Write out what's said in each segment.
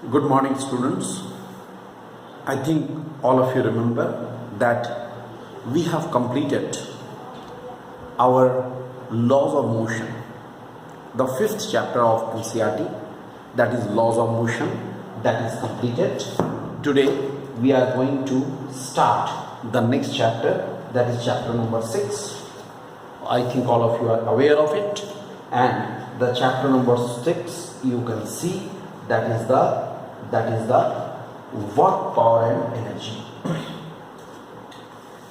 Good morning, students. I think all of you remember that we have completed our laws of motion, the fifth chapter of NCERT, that is laws of motion, that is completed. Today we are going to start the next chapter, that is chapter number 6. I think all of you are aware of it, and the chapter number 6 you can see that is the work, power and energy.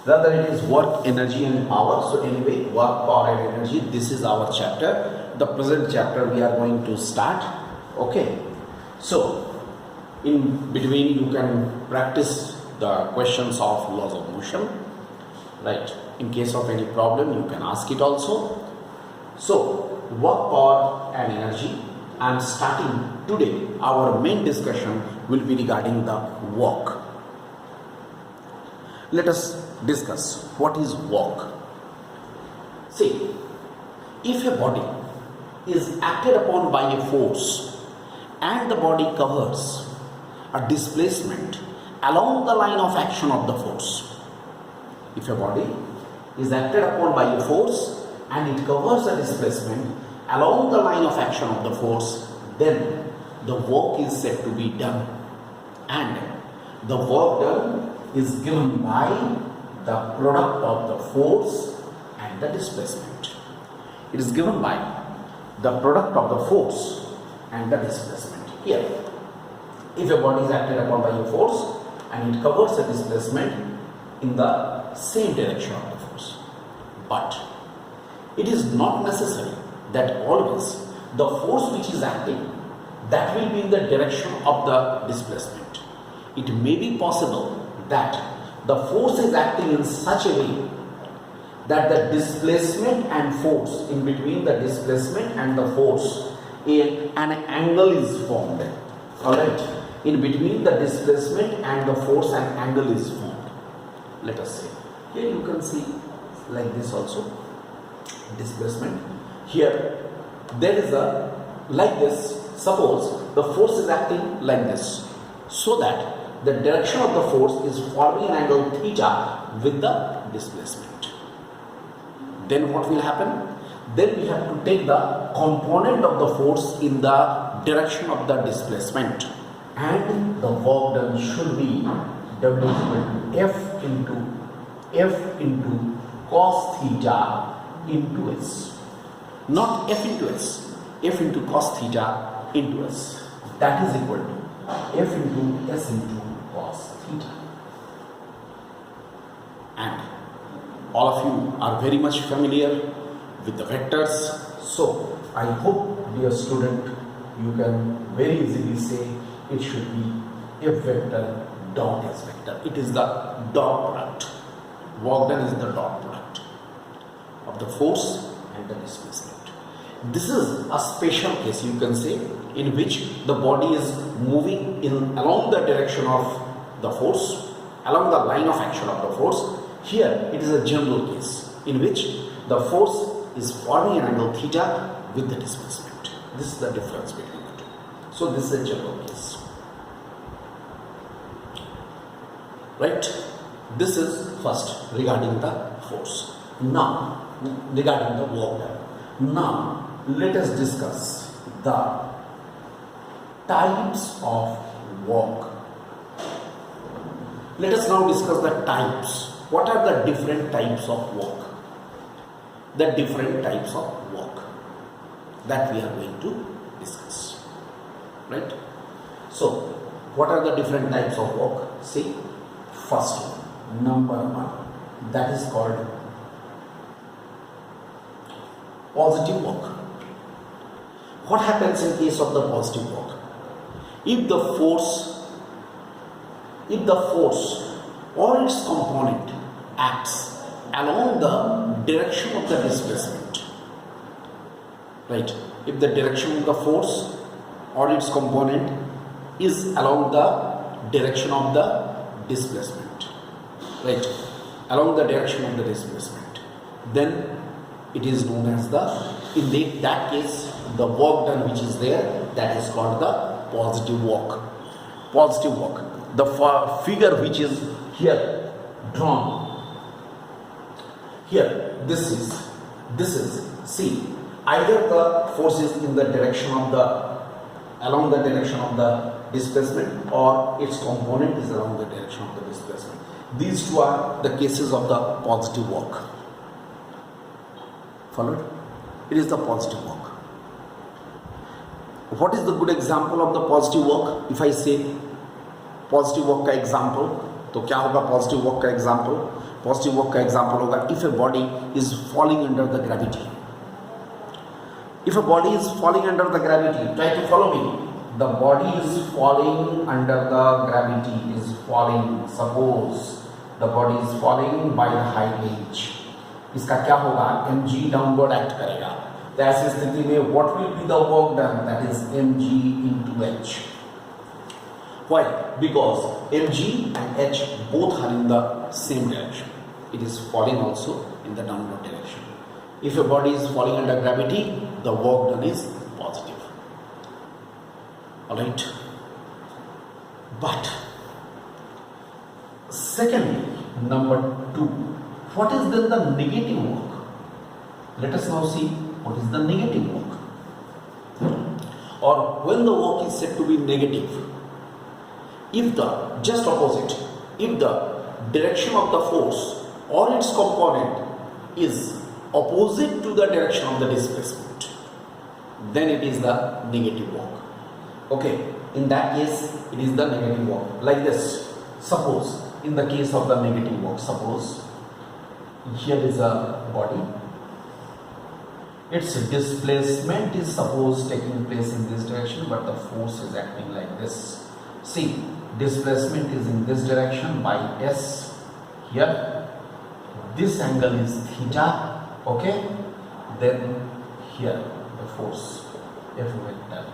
Rather it is work, energy and power. So anyway, work, power and energy, this is our chapter. The present chapter we are going to start. Okay. So in between you can practice the questions of laws of motion. Right. In case of any problem you can ask it also. So work, power and energy. I am starting today. Our main discussion will be regarding the work. Let us discuss what is work. See, if a body is acted upon by a force and the body covers a displacement along the line of action of the force. If a body is acted upon by a force and it covers a displacement along the line of action of the force, then the work is said to be done, and the work done is given by the product of the force and the displacement. It is given by the product of the force and the displacement. Here, if a body is acted upon by a force and it covers a displacement in the same direction of the force, but it is not necessary that always the force which is acting, that will be in the direction of the displacement. It may be possible that the force is acting in such a way that the displacement and force, in between the displacement and the force, an angle is formed. Alright, in between the displacement and the force, an angle is formed. Let us say, here you can see like this also, displacement. Here there is a, like this, suppose the force is acting like this, so that the direction of the force is forming an angle theta with the displacement. Then what will happen? Then we have to take the component of the force in the direction of the displacement, and the work done should be W equal to F into cos theta into S. Not F into S, F into cos theta into S. That is equal to F into S into cos theta. And all of you are very much familiar with the vectors. So I hope, dear student, you can very easily say it should be F vector dot S vector. It is the dot product. Work done is the dot product of the force and the displacement. This is a special case, you can say, in which the body is moving along the direction of the force, along the line of action of the force. Here it is a general case in which the force is forming an angle theta with the displacement. This is the difference between the two. So this is a general case. Right? This is first regarding the force. Now, regarding the work done. Now, let us discuss the types of work. Let us now discuss the types. What are the different types of work? The different types of work that we are going to discuss. Right? So, what are the different types of work? See, first one, number one, that is called positive work. What happens in case of the positive work? If the force or its component acts along the direction of the displacement, right? If the direction of the force or its component is along the direction of the displacement, right? Along the direction of the displacement, then it is known as that case, the work done which is there, that is called the positive work. positive work. The figure which is here drawn here, this is see, either the force is in the direction of along the direction of the displacement, or its component is along the direction of the displacement. These two are the cases of the positive work. Followed? It is the positive work. What is the good example of the positive work? If I say positive work का example, तो क्या होगा positive work का example? Positive work का example होगा if a body is falling under the gravity. If a body is falling under the gravity, try to follow me. The body is falling under the gravity, is falling. Suppose the body is falling by the height h. इसका क्या होगा? mg downward act करेगा. तो ऐसी स्थिति में what will be the work done? That is mg into h. Why? Because mg and h both are in the same direction. It is falling also in the downward direction. If a body is falling under gravity, the work done is positive. Alright? But secondly, number 2, what is then the negative work? Let us now see what is the negative work. Or when the work is said to be negative, if the just opposite, if the direction of the force or its component is opposite to the direction of the displacement, then it is the negative work. Okay, in that case it is the negative work. Like this, suppose in the case of the negative work, suppose here is a body, its displacement is suppose taking place in this direction, but the force is acting like this. See, displacement is in this direction by s here, this angle is theta, okay, then here the force F vector,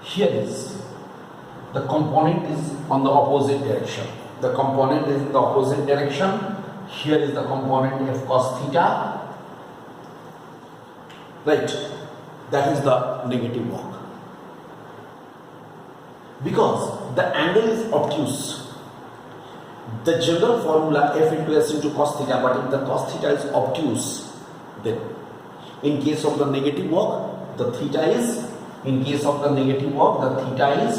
here is the component is on the opposite direction, the component is in the opposite direction, here is the component F cos theta, right, that is the negative work. Because the angle is obtuse, the general formula F into S into cos theta, but if the cos theta is obtuse, then in case of the negative work, the theta is, in case of the negative work, the theta is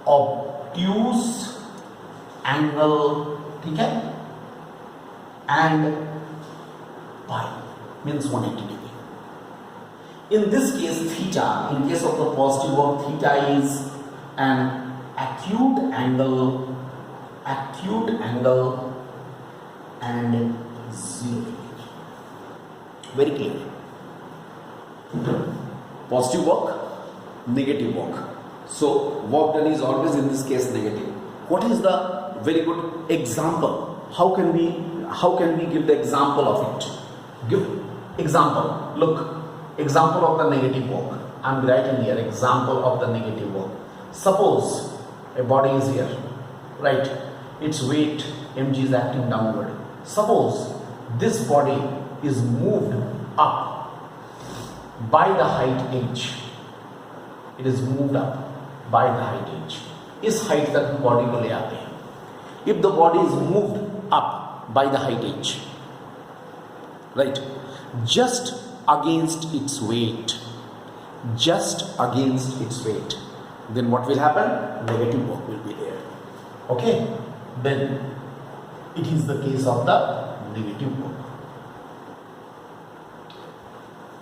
obtuse angle, okay, and pi means 180 degree. In this case, theta, in case of the positive work, theta is an acute angle and 0. Very clear. Positive work, negative work. So work done is always in this case negative. What is the very good example? How can we give the example of it? Give example. Look, example of the negative work. I am writing here example of the negative work. Suppose a body is here, right? Its weight mg is acting downward. Suppose this body is moved up by the height h. It is moved up by the height h. इस height तक body को ले आते हैं. If the body is moved up by the height h, right, just against its weight, then what will happen? Negative work will be there. Okay, then it is the case of the negative work.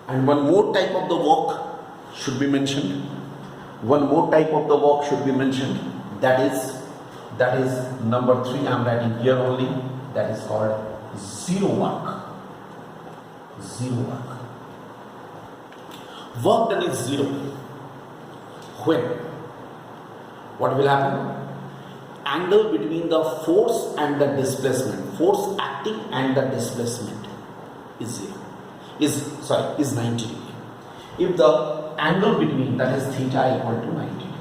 And one more type of the work should be mentioned. That is number 3. I am writing here only. That is called zero work. Work done is zero. When? What will happen? Angle between the force and the displacement, force acting and the displacement is zero. Is 90 degree. If the angle between, that is theta, equal to 90 degree.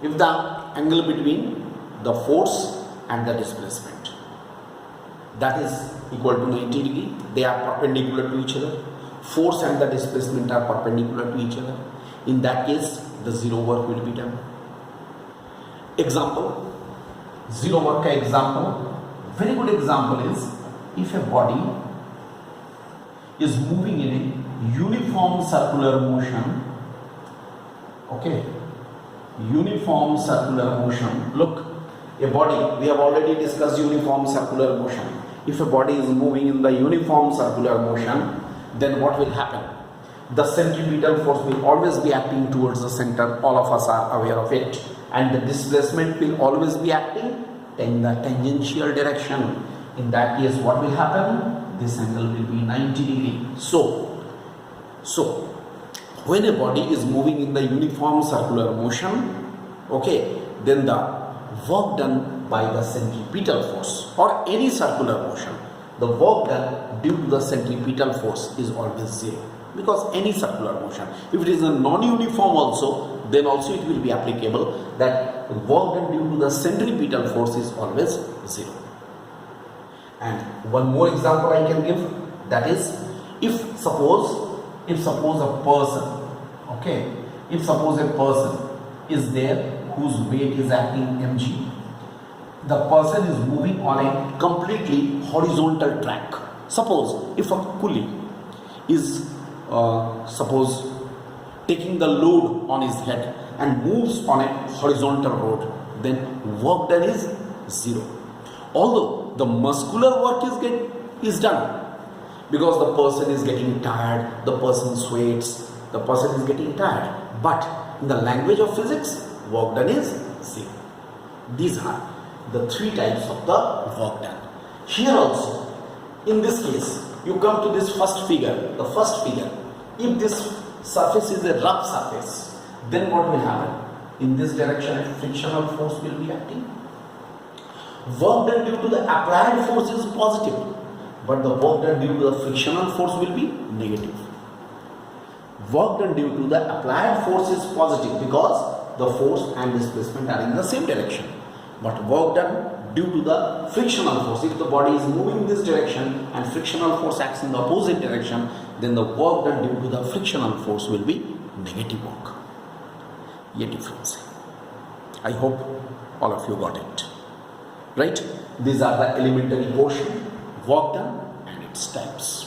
If the angle between the force and the displacement, that is equal to 90 degree, they are perpendicular to each other. Force and the displacement are perpendicular to each other. In that case, the zero work will be done. Example, zero work का example, very good example is if a body is moving in a uniform circular motion, okay, uniform circular motion. Look, a body, we have already discussed uniform circular motion. If a body is moving in the uniform circular motion, then what will happen? The centripetal force will always be acting towards the center. All of us are aware of it. And the displacement will always be acting in the tangential direction. In that case, what will happen? This angle will be 90 degrees. So when a body is moving in the uniform circular motion, okay, then the work done by the centripetal force or any circular motion, the work done due to the centripetal force is always zero, because any circular motion, if it is a non-uniform also, then also it will be applicable that work done due to the centripetal force is always zero. And one more example I can give, that is, if suppose a person, okay, if suppose a person is there whose weight is acting mg, the person is moving on a completely horizontal track. Suppose if a coolie is suppose taking the load on his head and moves on a horizontal road, then work done is zero. Although the muscular work is done, because the person is getting tired, the person sweats, the person is getting tired, but in the language of physics, work done is zero. These are the three types of the work done. Here also, in this case, you come to this first figure, the first figure. If this surface is a rough surface, then what will happen? In this direction, a frictional force will be acting. Work done due to the applied force is positive, but the work done due to the frictional force will be negative. Work done due to the applied force is positive because the force and displacement are in the same direction. But work done due to the frictional force, if the body is moving in this direction and frictional force acts in the opposite direction, then the work done due to the frictional force will be negative work. A difference. I hope all of you got it. Right? These are the elementary portion, work done and its types.